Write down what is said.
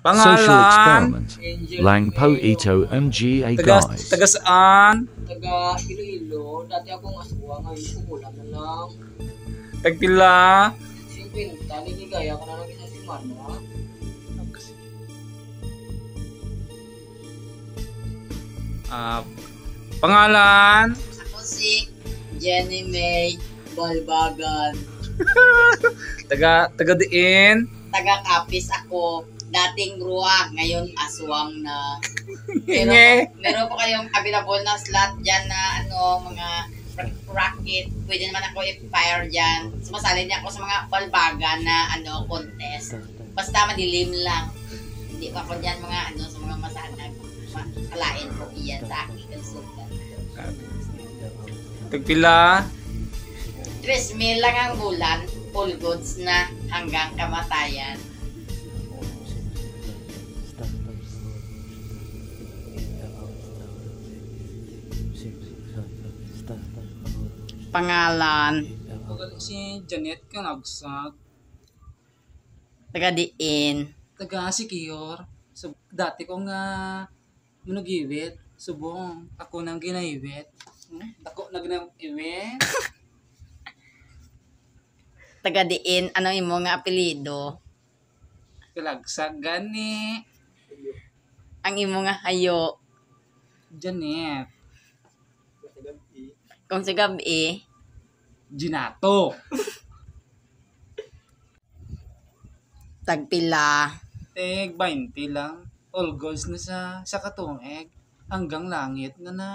Social Pangalan. experiment. Angel Lang po Mayo. ito mga Taga, guys. taga saan? Taga Iloilo. Dati akong aswa, ngayon kumula na lang. Tagpila. 50, niligaya ka na lang isang semana. Pangalan. Ako si Jenny May Balbagan. Taga diin. Taga Kapis ako. Dating ruwa, ngayon aswang na. Hinge. Meron po kayong available na slot dyan na mga racket. Pwede naman ako i-fire dyan. Sumasali niya ako sa mga balbagan na contest. Basta madilim lang. Hindi pa ako dyan sa mga masanag. Kalain ko iyan sa aking konsultan. Tagpila. 3,000 lang ang bulan. Full goods na hanggang kamatayan. Pangalan. Si Janet kang agsag. Taga diin. Taga si Kiyor. So, dati ko nga manugiwit. Subong. Ako nang ginaiwit. Ako na ginaiwit. Taga diin. Ano imo nga apelido? Kalagsag gani. Ang imo nga hayo. Janet. Kung sa gabi. Ginato. Tagpila. Teg 20 lang. All goals na sa katungeg. Hanggang langit na na.